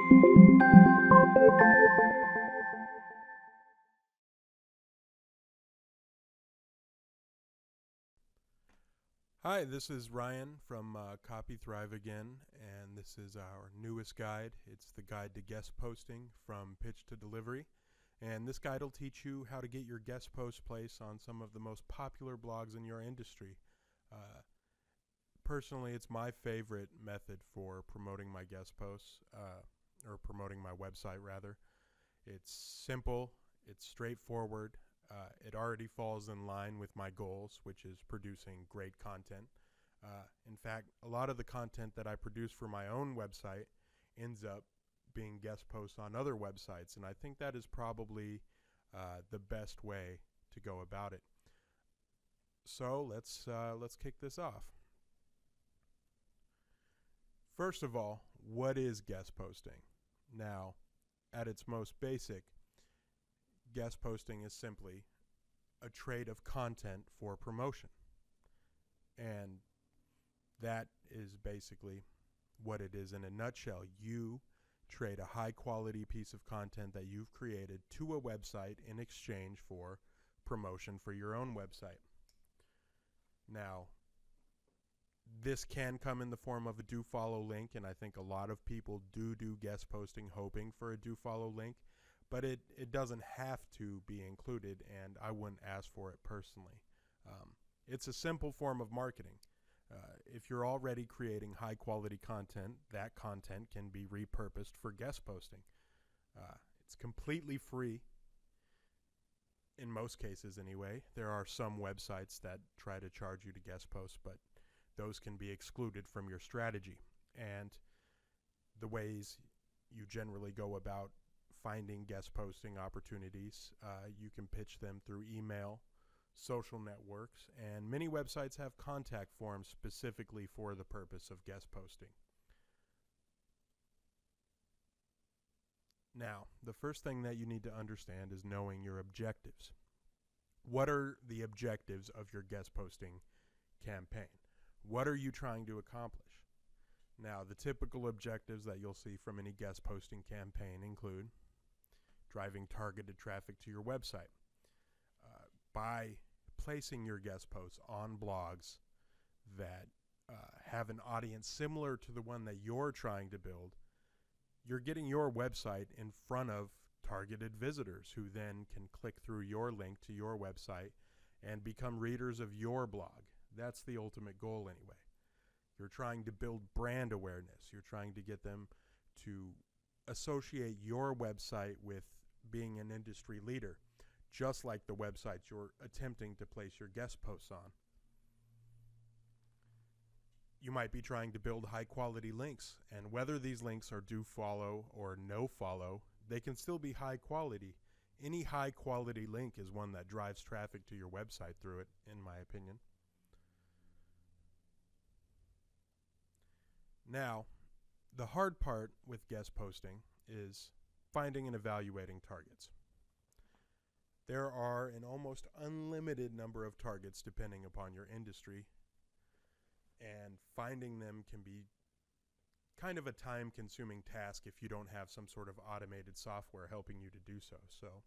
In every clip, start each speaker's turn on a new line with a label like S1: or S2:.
S1: Hi, this is Ryan from Copy Thrive again, and this is our newest guide. It's the Guide to Guest Posting from Pitch to Delivery, and this guide will teach you how to get your guest post placed on some of the most popular blogs in your industry. Personally, it's my favorite method for promoting my guest posts, or promoting my website rather. It's simple, it's straightforward. It already falls in line with my goals, which is producing great content. In fact, a lot of the content that I produce for my own website ends up being guest posts on other websites, and I think that is probably the best way to go about it. So let's kick this off. First of all, what is guest posting? Now, at its most basic, guest posting is simply a trade of content for promotion. And that is basically what it is in a nutshell. You trade a high quality piece of content that you've created to a website in exchange for promotion for your own website. Now, this can come in the form of a do follow link, and I think a lot of people do guest posting hoping for a do follow link. But it doesn't have to be included, and I wouldn't ask for it personally. It's a simple form of marketing. If you're already creating high-quality content, that content can be repurposed for guest posting. It's completely free, in most cases anyway. There are some websites that try to charge you to guest post, but those can be excluded from your strategy. And the ways you generally go about finding guest posting opportunities, you can pitch them through email, social networks, and many websites have contact forms specifically for the purpose of guest posting. Now, the first thing that you need to understand is knowing your objectives. What are the objectives of your guest posting campaign? What are you trying to accomplish? Now, the typical objectives that you'll see from any guest posting campaign include driving targeted traffic to your website. By placing your guest posts on blogs that have an audience similar to the one that you're trying to build, you're getting your website in front of targeted visitors who then can click through your link to your website and become readers of your blog. That's the ultimate goal anyway. You're trying to build brand awareness. You're trying to get them to associate your website with being an industry leader, just like the websites you're attempting to place your guest posts on. You might be trying to build high quality links, and whether these links are do follow or no follow, they can still be high quality. Any high quality link is one that drives traffic to your website through it, in my opinion. Now, the hard part with guest posting is finding and evaluating targets. There are an almost unlimited number of targets depending upon your industry, and finding them can be kind of a time-consuming task if you don't have some sort of automated software helping you to do so. So,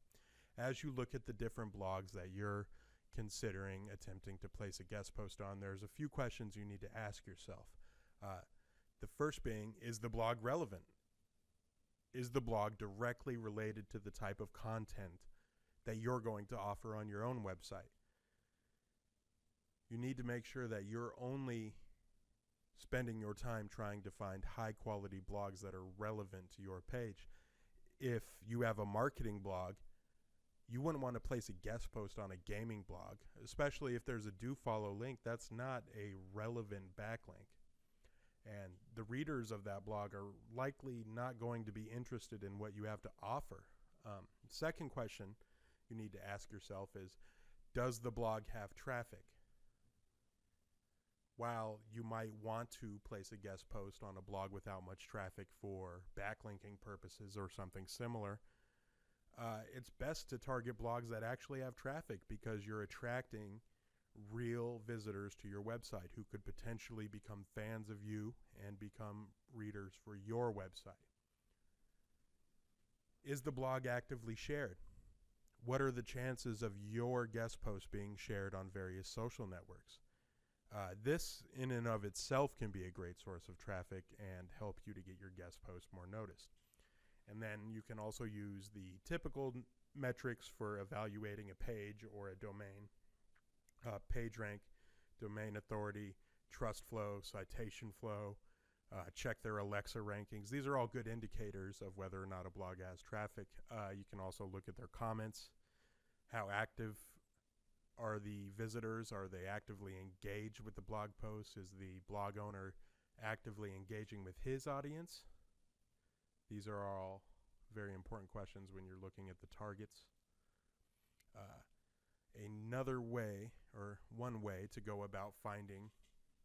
S1: as you look at the different blogs that you're considering attempting to place a guest post on, there's a few questions you need to ask yourself. The first being, is the blog relevant? Is the blog directly related to the type of content that you're going to offer on your own website? You need to make sure that you're only spending your time trying to find high quality blogs that are relevant to your page. If you have a marketing blog, you wouldn't want to place a guest post on a gaming blog, especially if there's a do follow link. That's not a relevant backlink. And the readers of that blog are likely not going to be interested in what you have to offer. Second question you need to ask yourself is, does the blog have traffic? While you might want to place a guest post on a blog without much traffic for backlinking purposes or something similar, it's best to target blogs that actually have traffic, because you're attracting real visitors to your website who could potentially become fans of you and become readers for your website. Is the blog actively shared? What are the chances of your guest post being shared on various social networks? This in and of itself can be a great source of traffic and help you to get your guest post more noticed. And then you can also use the typical metrics for evaluating a page or a domain. PageRank, domain authority, trust flow, citation flow, check their Alexa rankings. These are all good indicators of whether or not a blog has traffic. You can also look at their comments. How active are the visitors? Are they actively engaged with the blog post? Is the blog owner actively engaging with his audience? These are all very important questions when you're looking at the targets. Another way, or one way to go about finding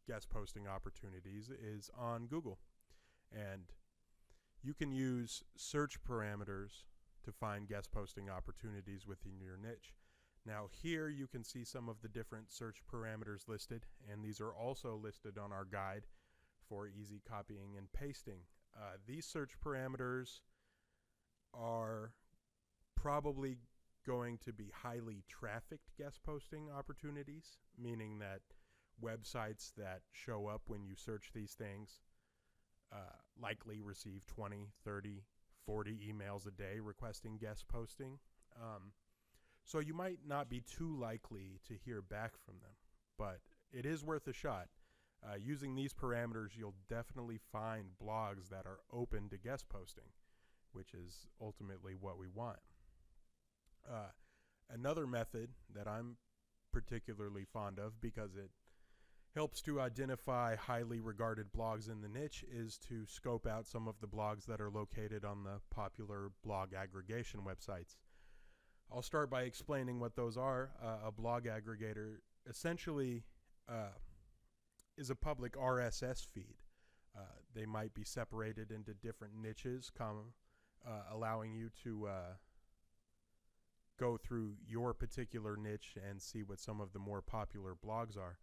S1: guest posting opportunities is on Google. And you can use search parameters to find guest posting opportunities within your niche. Now here you can see some of the different search parameters listed, and these are also listed on our guide for easy copying and pasting. These search parameters are probably going to be highly trafficked guest posting opportunities, meaning that websites that show up when you search these things likely receive 20, 30, 40 emails a day requesting guest posting. So you might not be too likely to hear back from them, but it is worth a shot. Using these parameters, you'll definitely find blogs that are open to guest posting, which is ultimately what we want. Another method that I'm particularly fond of, because it helps to identify highly regarded blogs in the niche, is to scope out some of the blogs that are located on the popular blog aggregation websites. I'll start by explaining what those are. A blog aggregator essentially is a public RSS feed. They might be separated into different niches, allowing you to go through your particular niche and see what some of the more popular blogs are.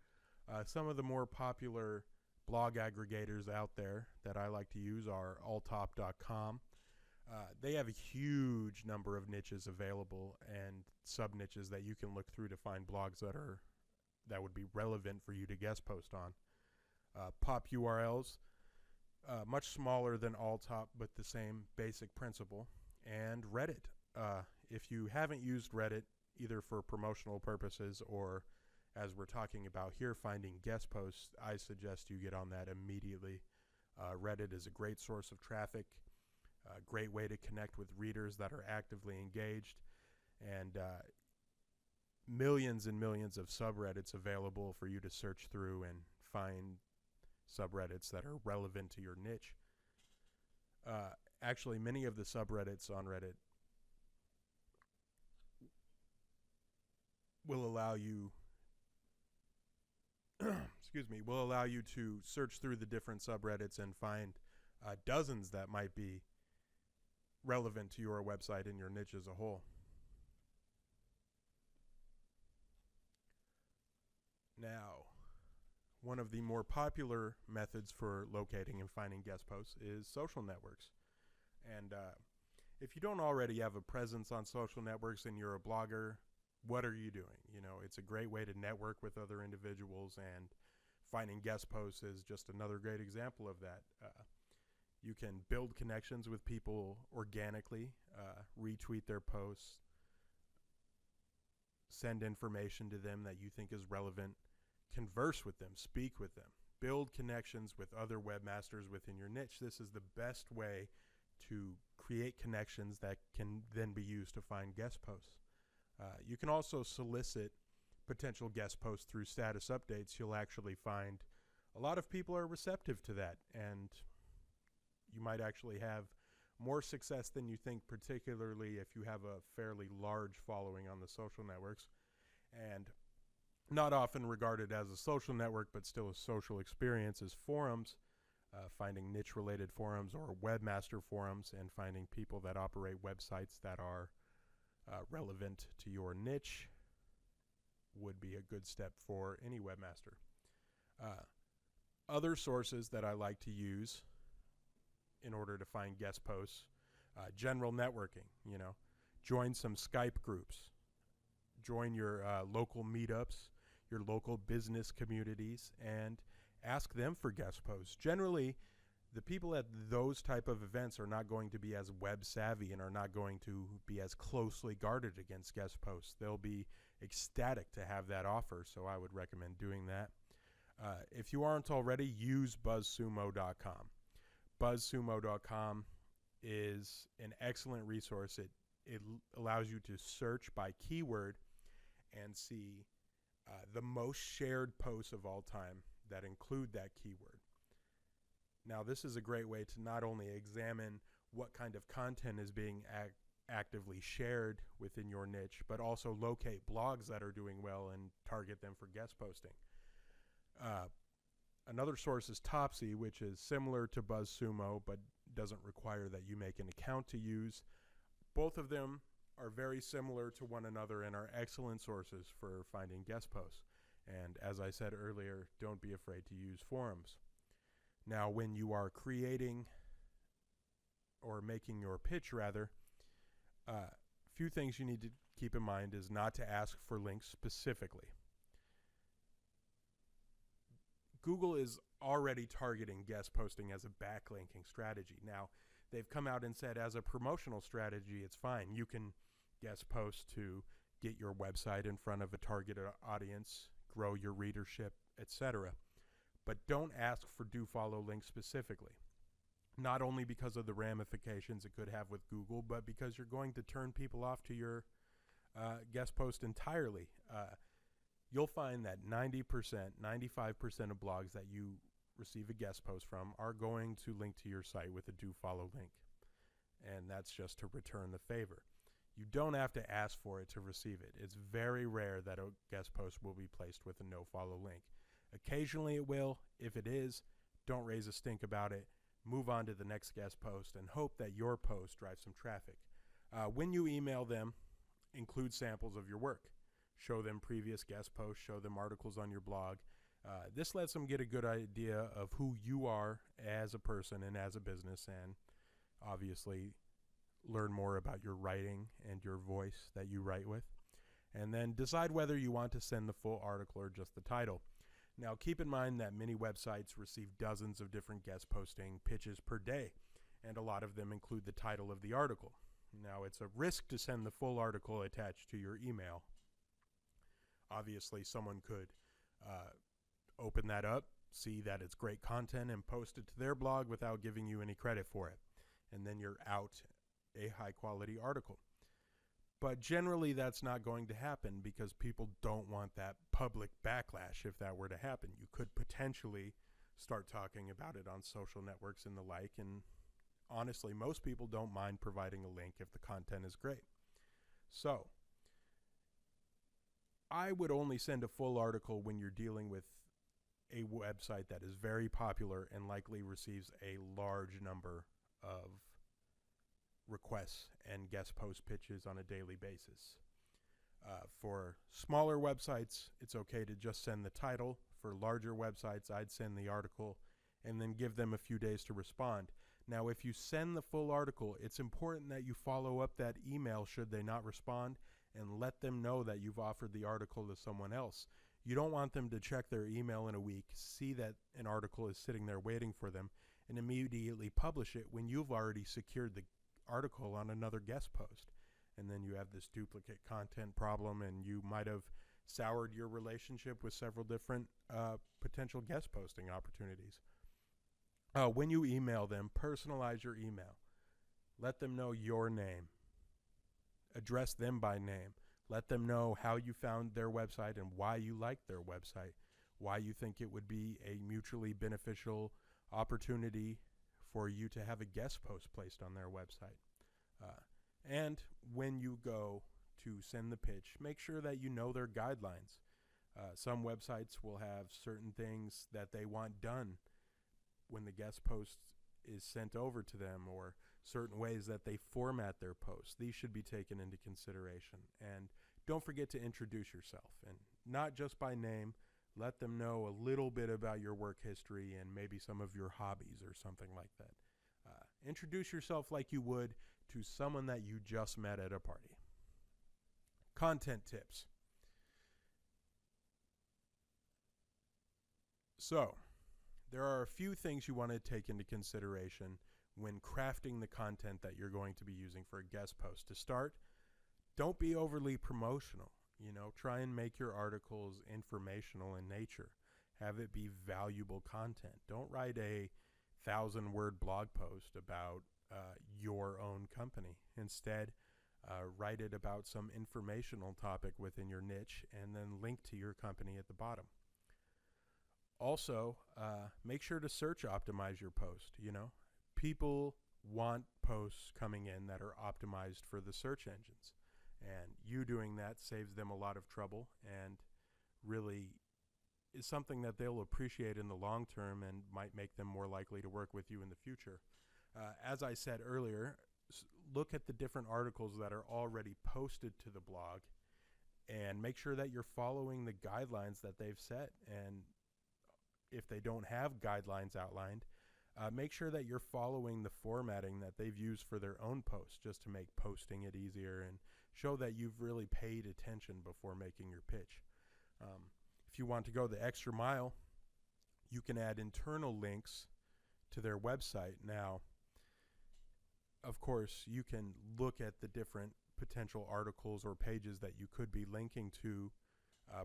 S1: Some of the more popular blog aggregators out there that I like to use are alltop.com. They have a huge number of niches available and sub-niches that you can look through to find blogs that would be relevant for you to guest post on. Pop URLs, much smaller than Alltop, but the same basic principle. And Reddit. If you haven't used Reddit, either for promotional purposes or, as we're talking about here, finding guest posts, I suggest you get on that immediately. Reddit is a great source of traffic, a great way to connect with readers that are actively engaged, and millions and millions of subreddits available for you to search through and find subreddits that are relevant to your niche. Actually, many of the subreddits on Reddit will allow you will allow you to search through the different subreddits and find dozens that might be relevant to your website and your niche as a whole. Now, one of the more popular methods for locating and finding guest posts is social networks. And if you don't already have a presence on social networks and you're a blogger, what are you doing? You know, it's a great way to network with other individuals, and finding guest posts is just another great example of that. You can build connections with people organically, retweet their posts, send information to them that you think is relevant, converse with them, speak with them, build connections with other webmasters within your niche. This is the best way to create connections that can then be used to find guest posts. You can also solicit potential guest posts through status updates. You'll actually find a lot of people are receptive to that, and you might actually have more success than you think, particularly if you have a fairly large following on the social networks. And not often regarded as a social network, but still a social experience, is forums. Finding niche-related forums or webmaster forums, and finding people that operate websites that are relevant to your niche would be a good step for any webmaster. Other sources that I like to use in order to find guest posts General networking, join some Skype groups, join your local meetups, your local business communities, and ask them for guest posts. Generally, the people at those type of events are not going to be as web savvy and are not going to be as closely guarded against guest posts. They'll be ecstatic to have that offer, so I would recommend doing that. If you aren't already, use buzzsumo.com. Buzzsumo.com is an excellent resource. It allows you to search by keyword and see the most shared posts of all time that include that keyword. Now, this is a great way to not only examine what kind of content is being actively shared within your niche, but also locate blogs that are doing well and target them for guest posting. Another source is Topsy, which is similar to BuzzSumo, but doesn't require that you make an account to use. Both of them are very similar to one another and are excellent sources for finding guest posts. And as I said earlier, don't be afraid to use forums. Now, when you are creating or making your pitch, rather, few things you need to keep in mind is not to ask for links specifically. Google is already targeting guest posting as a backlinking strategy. Now, they've come out and said as a promotional strategy, it's fine. You can guest post to get your website in front of a targeted audience, grow your readership, etc. But don't ask for do follow links specifically. Not only because of the ramifications it could have with Google, but because you're going to turn people off to your guest post entirely. You'll find that 90%, 95% of blogs that you receive a guest post from are going to link to your site with a do follow link. And that's just to return the favor. You don't have to ask for it to receive it. It's very rare that a guest post will be placed with a no follow link. Occasionally it will. If it is, don't raise a stink about it. Move on to the next guest post and hope that your post drives some traffic. When you email them, include samples of your work. Show them previous guest posts, show them articles on your blog. This lets them get a good idea of who you are as a person and as a business, and obviously learn more about your writing and your voice that you write with. And then decide whether you want to send the full article or just the title. Now, keep in mind that many websites receive dozens of different guest posting pitches per day, and a lot of them include the title of the article. Now, it's a risk to send the full article attached to your email. Obviously, someone could open that up, see that it's great content, and post it to their blog without giving you any credit for it. And then you're out a high-quality article. But generally, that's not going to happen because people don't want that public backlash if that were to happen. You could potentially start talking about it on social networks and the like, and honestly, most people don't mind providing a link if the content is great. So, I would only send a full article when you're dealing with a website that is very popular and likely receives a large number of requests and guest post pitches on a daily basis. For smaller websites, it's okay to just send the title. For larger websites, I'd send the article and then give them a few days to respond. Now, if you send the full article, it's important that you follow up that email should they not respond and let them know that you've offered the article to someone else. You don't want them to check their email in a week, see that an article is sitting there waiting for them, and immediately publish it when you've already secured the article on another guest post. And then you have this duplicate content problem, and you might have soured your relationship with several different potential guest posting opportunities. When you email them, personalize your email. Let them know your name. Address them by name. Let them know how you found their website and why you like their website, why you think it would be a mutually beneficial opportunity for you to have a guest post placed on their website. And when you go to send the pitch, make sure that you know their guidelines. Some websites will have certain things that they want done when the guest post is sent over to them, or certain ways that they format their posts. These should be taken into consideration. And don't forget to introduce yourself, and not just by name. Let them know a little bit about your work history and maybe some of your hobbies or something like that. Introduce yourself like you would to someone that you just met at a party. Content tips. So, there are a few things you want to take into consideration when crafting the content that you're going to be using for a guest post. To start, don't be overly promotional. Try and make your articles informational in nature. Have it be valuable content. Don't write a 1,000-word blog post about your own company. Instead, write it about some informational topic within your niche and then link to your company at the bottom. Also, make sure to search optimize your post. People want posts coming in that are optimized for the search engines. And you doing that saves them a lot of trouble and really is something that they'll appreciate in the long term and might make them more likely to work with you in the future. As I said earlier, look at the different articles that are already posted to the blog and make sure that you're following the guidelines that they've set. And if they don't have guidelines outlined, make sure that you're following the formatting that they've used for their own posts, just to make posting it easier and show that you've really paid attention before making your pitch. If you want to go the extra mile, you can add internal links to their website. Now, of course, you can look at the different potential articles or pages that you could be linking to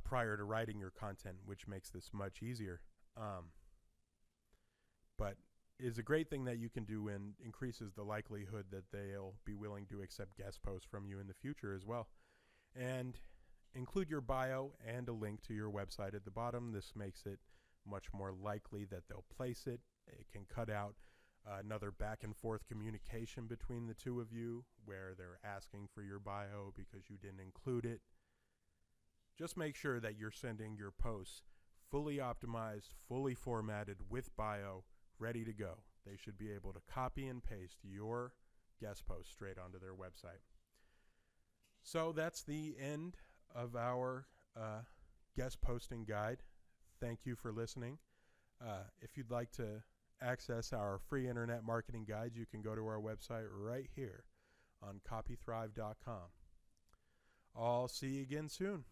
S1: prior to writing your content, which makes this much easier. But is a great thing that you can do and increases the likelihood that they'll be willing to accept guest posts from you in the future as well. And include your bio and a link to your website at the bottom. This makes it much more likely that they'll place it. It can cut out another back and forth communication between the two of you where they're asking for your bio because you didn't include it. Just make sure that you're sending your posts fully optimized, fully formatted with bio, ready to go. They should be able to copy and paste your guest post straight onto their website. So that's the end of our guest posting guide. Thank you for listening. If you'd like to access our free internet marketing guides, you can go to our website right here on copythrive.com. I'll see you again soon.